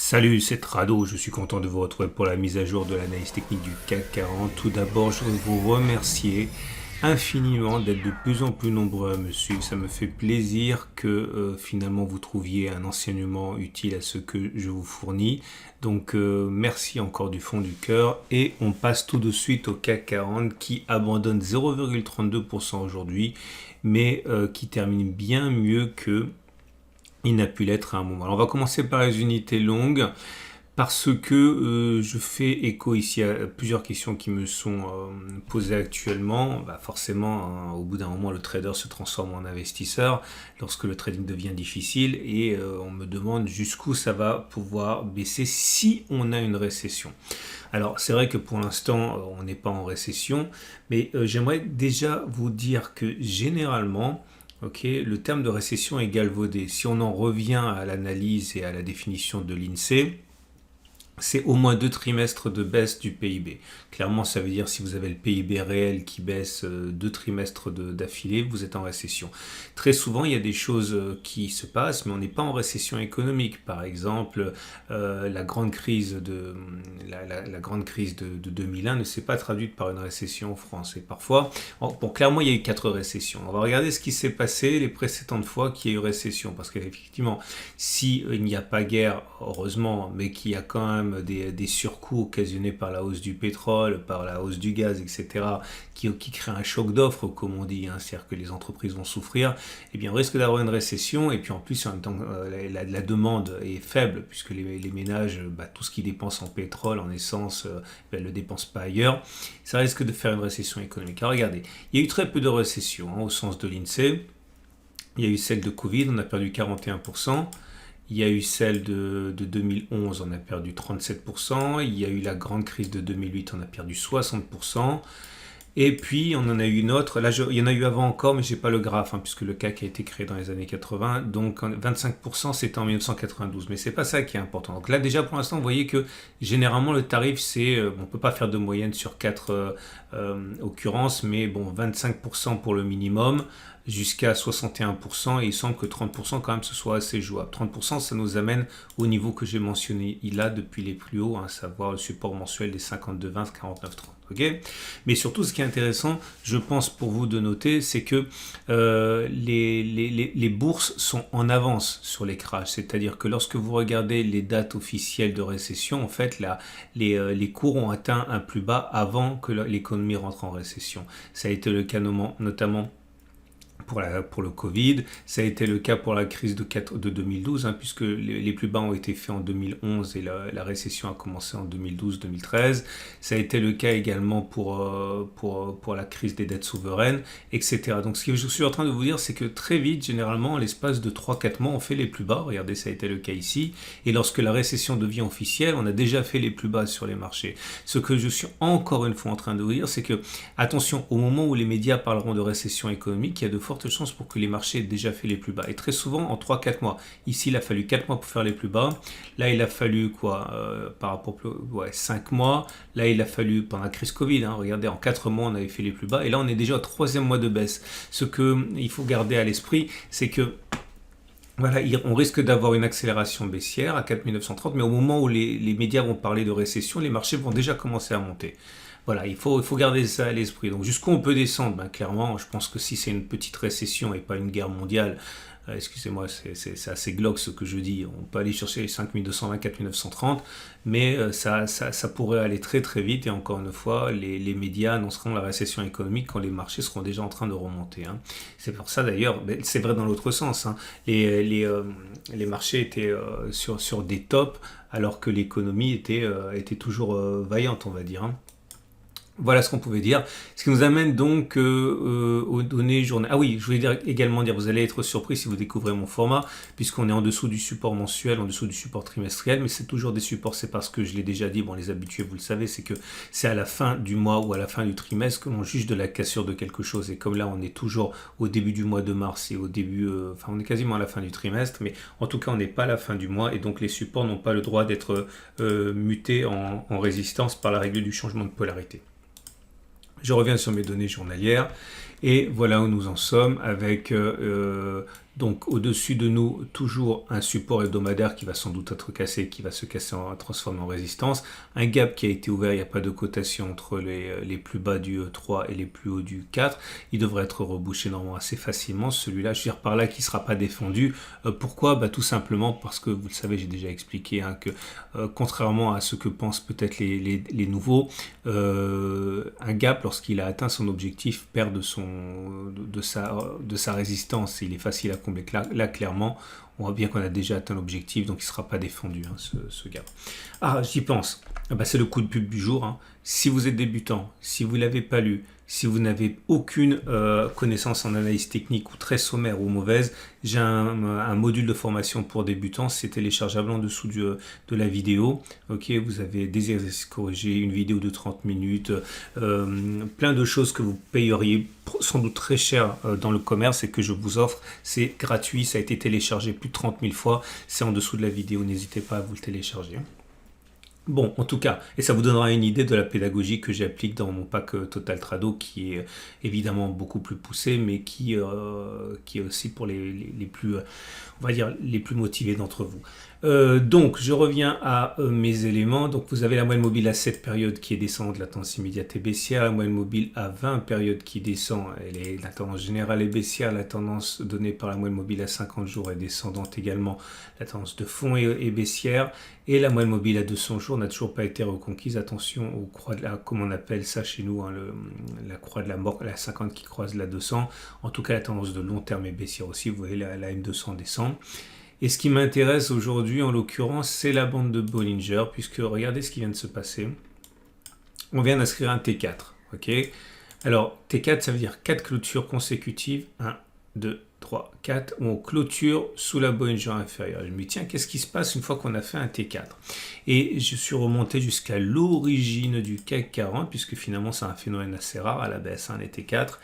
Salut, c'est Trado, je suis content de vous retrouver pour la mise à jour de l'analyse technique du CAC 40. Tout d'abord, je voudrais vous remercier infiniment d'être de plus en plus nombreux à me suivre. Ça me fait plaisir que finalement vous trouviez un enseignement utile à ce que je vous fournis. Donc merci encore du fond du cœur et on passe tout de suite au CAC 40 qui abandonne 0,32% aujourd'hui mais qui termine bien mieux que il n'a pu l'être à un moment. Alors on va commencer par les unités longues parce que je fais écho ici à plusieurs questions qui me sont posées actuellement. Forcément, hein, au bout d'un moment, le trader se transforme en investisseur lorsque le trading devient difficile et on me demande jusqu'où ça va pouvoir baisser si on a une récession. Alors c'est vrai que pour l'instant, on n'est pas en récession, mais j'aimerais déjà vous dire que généralement, le terme de récession est galvaudé. Si on en revient à l'analyse et à la définition de l'INSEE, c'est au moins 2 trimestres de baisse du PIB. Clairement, ça veut dire si vous avez le PIB réel qui baisse 2 trimestres d'affilée, vous êtes en récession. Très souvent, il y a des choses qui se passent, mais on n'est pas en récession économique. Par exemple, la grande crise de 2001 ne s'est pas traduite par une récession en France. Et parfois, clairement, il y a eu 4 récessions. On va regarder ce qui s'est passé les précédentes fois qu'il y a eu récession. Parce qu'effectivement, s'il n'y a pas guerre, heureusement, mais qu'il y a quand même des surcoûts occasionnés par la hausse du pétrole, par la hausse du gaz, etc., qui créent un choc d'offres, comme on dit, hein, c'est-à-dire que les entreprises vont souffrir, eh bien on risque d'avoir une récession, et puis en plus, en même temps, la demande est faible, puisque les ménages, tout ce qu'ils dépensent en pétrole, en essence, ne le dépensent pas ailleurs, ça risque de faire une récession économique. Alors regardez, il y a eu très peu de récessions, hein, au sens de l'INSEE. Il y a eu celle de Covid, on a perdu 41%. Il y a eu celle de 2011, on a perdu 37%. Il y a eu la grande crise de 2008, on a perdu 60%. Et puis, on en a eu une autre. Là, il y en a eu avant encore, mais je n'ai pas le graphe, hein, puisque le CAC a été créé dans les années 80. Donc, 25%, c'était en 1992. Mais ce n'est pas ça qui est important. Donc là, déjà, pour l'instant, vous voyez que généralement, le tarif, c'est... on ne peut pas faire de moyenne sur 4 occurrences, mais bon, 25% pour le minimum, jusqu'à 61%, et il semble que 30% quand même ce soit assez jouable. 30%, ça nous amène au niveau que j'ai mentionné là depuis les plus hauts, hein, à savoir le support mensuel des 52,20, 49,30. Okay, mais surtout, ce qui est intéressant, je pense pour vous de noter, c'est que les bourses sont en avance sur les crashs. C'est-à-dire que lorsque vous regardez les dates officielles de récession, en fait, les cours ont atteint un plus bas avant que l'économie rentre en récession. Ça a été le cas notamment pour le Covid, ça a été le cas pour la crise de 2012, hein, puisque les plus bas ont été faits en 2011 et la récession a commencé en 2012-2013. Ça a été le cas également pour la crise des dettes souveraines, etc. Donc ce que je suis en train de vous dire, c'est que très vite, généralement, en l'espace de 3-4 mois, on fait les plus bas. Regardez, ça a été le cas ici. Et lorsque la récession devient officielle, on a déjà fait les plus bas sur les marchés. Ce que je suis encore une fois en train de vous dire, c'est que, attention, au moment où les médias parleront de récession économique, il y a de fortes chances pour que les marchés aient déjà fait les plus bas. Et très souvent, en 3-4 mois. Ici, il a fallu 4 mois pour faire les plus bas. Là, il a fallu par rapport 5 mois. Là, il a fallu pendant la crise Covid. Hein, regardez, en 4 mois, on avait fait les plus bas. Et là, on est déjà au 3e mois de baisse. Ce qu'il faut garder à l'esprit, c'est que voilà, on risque d'avoir une accélération baissière à 4930, mais au moment où les médias vont parler de récession, les marchés vont déjà commencer à monter. Voilà, il faut garder ça à l'esprit. Donc jusqu'où on peut descendre, clairement, je pense que si c'est une petite récession et pas une guerre mondiale, excusez-moi, c'est assez glauque ce que je dis, on peut aller chercher les 5220, 4930, mais ça pourrait aller très très vite, et encore une fois, les médias annonceront la récession économique quand les marchés seront déjà en train de remonter. Hein. C'est pour ça d'ailleurs, c'est vrai dans l'autre sens, hein, les marchés étaient sur des tops, alors que l'économie était toujours vaillante, on va dire. Hein. Voilà ce qu'on pouvait dire. Ce qui nous amène donc aux données journalières. Ah oui, je voulais également dire, vous allez être surpris si vous découvrez mon format, puisqu'on est en dessous du support mensuel, en dessous du support trimestriel, mais c'est toujours des supports, c'est parce que je l'ai déjà dit, bon les habitués vous le savez, c'est que c'est à la fin du mois ou à la fin du trimestre que l'on juge de la cassure de quelque chose. Et comme là on est toujours au début du mois de mars et au début, on est quasiment à la fin du trimestre, mais en tout cas on n'est pas à la fin du mois, et donc les supports n'ont pas le droit d'être mutés en résistance par la règle du changement de polarité. Je reviens sur mes données journalières. Et voilà où nous en sommes avec donc au-dessus de nous toujours un support hebdomadaire qui va sans doute être cassé, qui va se casser en transformer en résistance, un gap qui a été ouvert, il n'y a pas de cotation entre les plus bas du 3 et les plus hauts du 4, il devrait être rebouché normalement assez facilement, celui-là, je veux dire par là qui ne sera pas défendu. Pourquoi? Tout simplement parce que, vous le savez, j'ai déjà expliqué que contrairement à ce que pensent peut-être les nouveaux, un gap, lorsqu'il a atteint son objectif, perd de sa résistance. Il est facile à combler. Là, clairement, on voit bien qu'on a déjà atteint l'objectif, donc il ne sera pas défendu, ce gap. Ah, j'y pense. C'est le coup de pub du jour. Si vous êtes débutant, si vous ne l'avez pas lu, si vous n'avez aucune connaissance en analyse technique ou très sommaire ou mauvaise, j'ai un module de formation pour débutants, c'est téléchargeable en dessous de la vidéo. Ok, vous avez des exercices corrigés, une vidéo de 30 minutes, plein de choses que vous payeriez sans doute très cher dans le commerce et que je vous offre. C'est gratuit, ça a été téléchargé plus de 30 000 fois, c'est en dessous de la vidéo, n'hésitez pas à vous le télécharger. Bon, en tout cas, et ça vous donnera une idée de la pédagogie que j'applique dans mon pack Total Trado, qui est évidemment beaucoup plus poussé, mais qui est aussi pour les plus, on va dire, les plus motivés d'entre vous. Donc, je reviens à mes éléments. Donc, vous avez la moyenne mobile à 7 périodes qui est descendante, la tendance immédiate est baissière. La moyenne mobile à 20 périodes qui descend, la tendance générale est baissière. La tendance donnée par la moyenne mobile à 50 jours est descendante également. La tendance de fond est baissière. Et la moyenne mobile à 200 jours n'a toujours pas été reconquise. Attention aux croix de la, comme on appelle ça chez nous, la croix de la mort, la 50 qui croise la 200. En tout cas, la tendance de long terme est baissière aussi. Vous voyez, la M200 descend. Et ce qui m'intéresse aujourd'hui, en l'occurrence, c'est la bande de Bollinger, puisque regardez ce qui vient de se passer. On vient d'inscrire un T4. Ok. Alors, T4, ça veut dire 4 clôtures consécutives. 1, 2, 3, 4, où on clôture sous la Bollinger inférieure. Je me dis, tiens, qu'est-ce qui se passe une fois qu'on a fait un T4? Et je suis remonté jusqu'à l'origine du CAC 40, puisque finalement, c'est un phénomène assez rare à la baisse, les T4.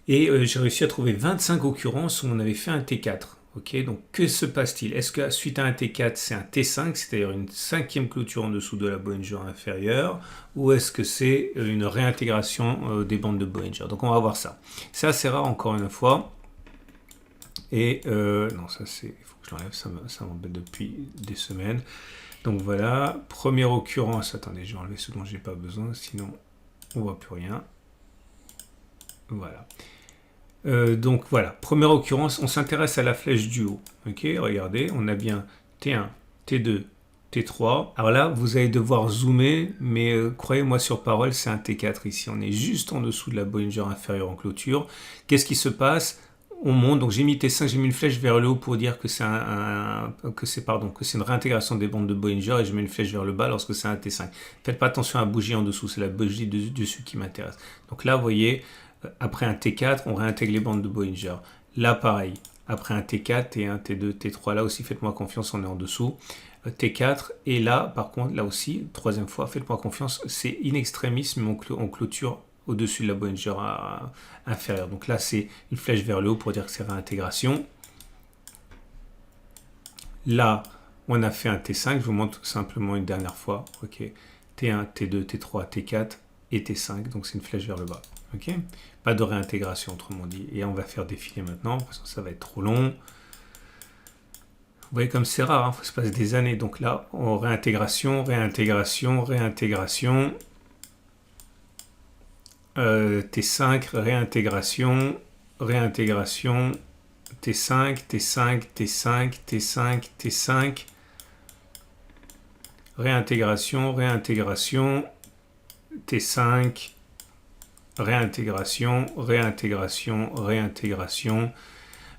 Et j'ai réussi à trouver 25 occurrences où on avait fait un T4. Ok, donc que se passe-t-il? Est-ce que suite à un T4, c'est un T5, c'est-à-dire une cinquième clôture en dessous de la Bollinger inférieure, ou est-ce que c'est une réintégration des bandes de Bollinger? Donc on va voir ça. C'est assez rare encore une fois. Et non, ça c'est, il faut que je l'enlève, ça m'embête depuis des semaines. Donc voilà, première occurrence. Attendez, je vais enlever ce dont j'ai pas besoin, sinon on voit plus rien. Voilà. Donc voilà, première occurrence, on s'intéresse à la flèche du haut. Ok, regardez, on a bien T1, T2, T3. Alors là, vous allez devoir zoomer, mais croyez-moi sur parole, c'est un T4 ici. On est juste en dessous de la Bollinger inférieure en clôture. Qu'est-ce qui se passe? On monte, donc j'ai mis T5, j'ai mis une flèche vers le haut pour dire que c'est une réintégration des bandes de Bollinger, et je mets une flèche vers le bas lorsque c'est un T5. Faites pas attention à la bougie en dessous, c'est la bougie dessus qui m'intéresse. Donc là, vous voyez, après un T4, on réintègre les bandes de Bollinger. Là, pareil, après un T4, T1, T2, T3, là aussi, faites-moi confiance, on est en dessous. T4, et là, par contre, là aussi, troisième fois, faites-moi confiance, c'est in extremis, mais on clôture au-dessus de la Bollinger inférieure. Donc là, c'est une flèche vers le haut pour dire que c'est réintégration. Là, on a fait un T5, je vous montre simplement une dernière fois. Ok, T1, T2, T3, T4 et T5, donc c'est une flèche vers le bas. Ok, pas de réintégration, autrement dit. Et on va faire défiler maintenant, parce que ça va être trop long. Vous voyez comme c'est rare, il faut se passer des années. Donc là, réintégration, réintégration, réintégration. T5, réintégration, réintégration, T5, T5, T5, T5, T5, réintégration, réintégration, T5, réintégration, réintégration, réintégration,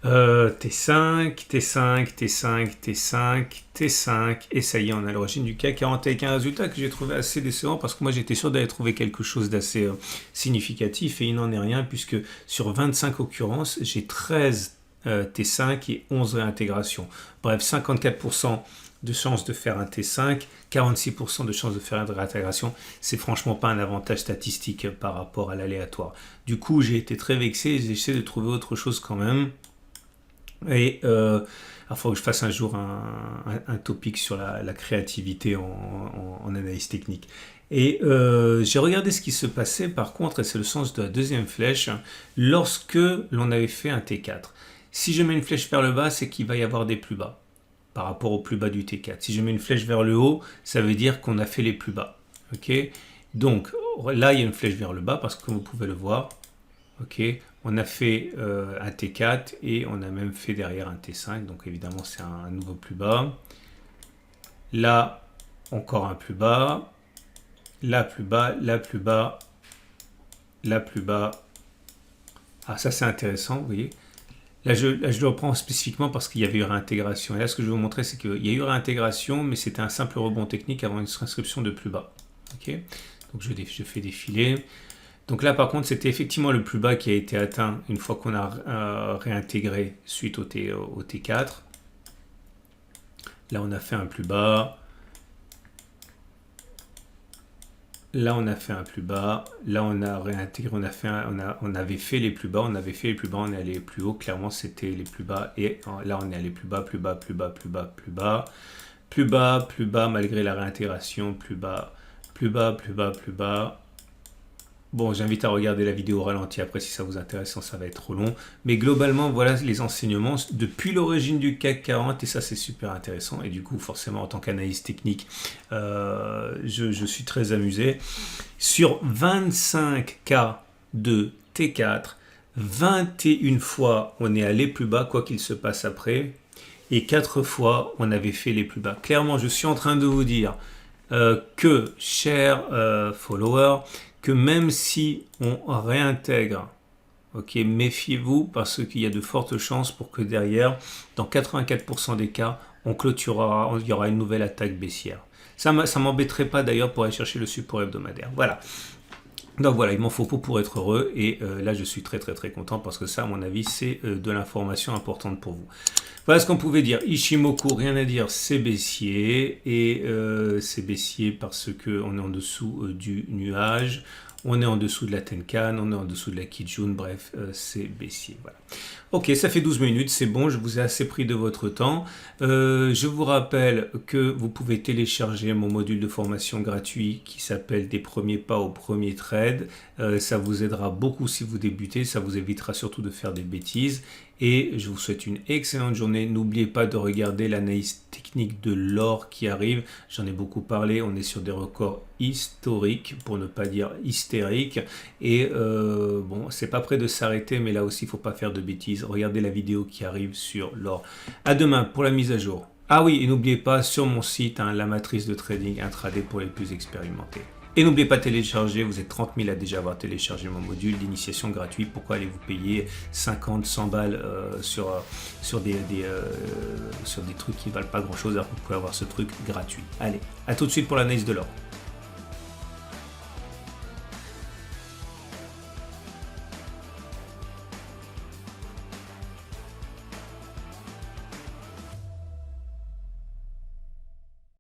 T5, T5, T5, T5, T5, et ça y est, on a l'origine du CAC 40 avec un résultat que j'ai trouvé assez décevant parce que moi j'étais sûr d'aller trouver quelque chose d'assez significatif et il n'en est rien puisque sur 25 occurrences, j'ai 13 T5 et 11 réintégrations. Bref, 54% de chances de faire un T5, 46% de chances de faire une réintégration, c'est franchement pas un avantage statistique par rapport à l'aléatoire. Du coup, j'ai été très vexé et j'ai essayé de trouver autre chose quand même. Et il faut que je fasse un jour un topic sur la créativité en analyse technique. Et j'ai regardé ce qui se passait par contre, et c'est le sens de la deuxième flèche, lorsque l'on avait fait un T4. Si je mets une flèche vers le bas, c'est qu'il va y avoir des plus bas par rapport au plus bas du T4. Si je mets une flèche vers le haut, ça veut dire qu'on a fait les plus bas. Ok. Donc là, il y a une flèche vers le bas parce que comme vous pouvez le voir, ok, on a fait un T4 et on a même fait derrière un T5. Donc évidemment, c'est un nouveau plus bas. Là, encore un plus bas. Là, plus bas, là, plus bas, là, plus bas. Ah, ça, c'est intéressant, vous voyez. Là, je le reprends spécifiquement parce qu'il y avait eu réintégration. Et là, ce que je vais vous montrer, c'est qu'il y a eu réintégration, mais c'était un simple rebond technique avant une inscription de plus bas. Ok. Donc, je fais défiler. Donc là, par contre, c'était effectivement le plus bas qui a été atteint une fois qu'on a réintégré suite au T4. Là, on a fait un plus bas. Là, on a fait un plus bas. Là, on a réintégré, on avait fait les plus bas, on avait fait les plus bas, on est allé plus haut. Clairement, c'était les plus bas. Et là, on est allé plus bas, plus bas, plus bas, plus bas, plus bas. Plus bas, plus bas, malgré la réintégration. Plus bas, plus bas, plus bas, plus bas. Bon, j'invite à regarder la vidéo au ralenti après si ça vous intéresse, sinon ça va être trop long. Mais globalement, voilà les enseignements depuis l'origine du CAC 40 et ça c'est super intéressant. Et du coup, forcément, en tant qu'analyste technique, je suis très amusé. Sur 25 cas de T4, 21 fois on est allé plus bas, quoi qu'il se passe après. Et 4 fois on avait fait les plus bas. Clairement, je suis en train de vous dire que, chers followers, que même si on réintègre, ok, méfiez-vous parce qu'il y a de fortes chances pour que derrière, dans 84% des cas, on clôturera, il y aura une nouvelle attaque baissière. Ça m'embêterait pas d'ailleurs pour aller chercher le support hebdomadaire. Voilà. Donc voilà, il m'en faut peu pour être heureux et là je suis très content parce que ça à mon avis c'est de l'information importante pour vous. Voilà ce qu'on pouvait dire. Ishimoku, rien à dire, c'est baissier et c'est baissier parce qu'on est en dessous du nuage, on est en dessous de la Tenkan, on est en dessous de la Kijun, bref, c'est baissier. Voilà. Ok, ça fait 12 minutes, c'est bon, je vous ai assez pris de votre temps. Je vous rappelle que vous pouvez télécharger mon module de formation gratuit qui s'appelle Des premiers pas au premier trade. Ça vous aidera beaucoup si vous débutez, ça vous évitera surtout de faire des bêtises. Et je vous souhaite une excellente journée. N'oubliez pas de regarder l'analyse technique de l'or qui arrive. J'en ai beaucoup parlé. On est sur des records historiques, pour ne pas dire hystériques. Et bon, c'est pas près de s'arrêter, mais là aussi, il ne faut pas faire de bêtises. Regardez la vidéo qui arrive sur l'or. À demain pour la mise à jour. Ah oui, et n'oubliez pas sur mon site, la matrice de trading intraday pour les plus expérimentés. Et n'oubliez pas de télécharger, vous êtes 30 000 à déjà avoir téléchargé mon module d'initiation gratuit. Pourquoi allez-vous payer 50, 100 balles sur des trucs qui ne valent pas grand chose alors que vous pouvez avoir ce truc gratuit. Allez, à tout de suite pour l'analyse de l'or.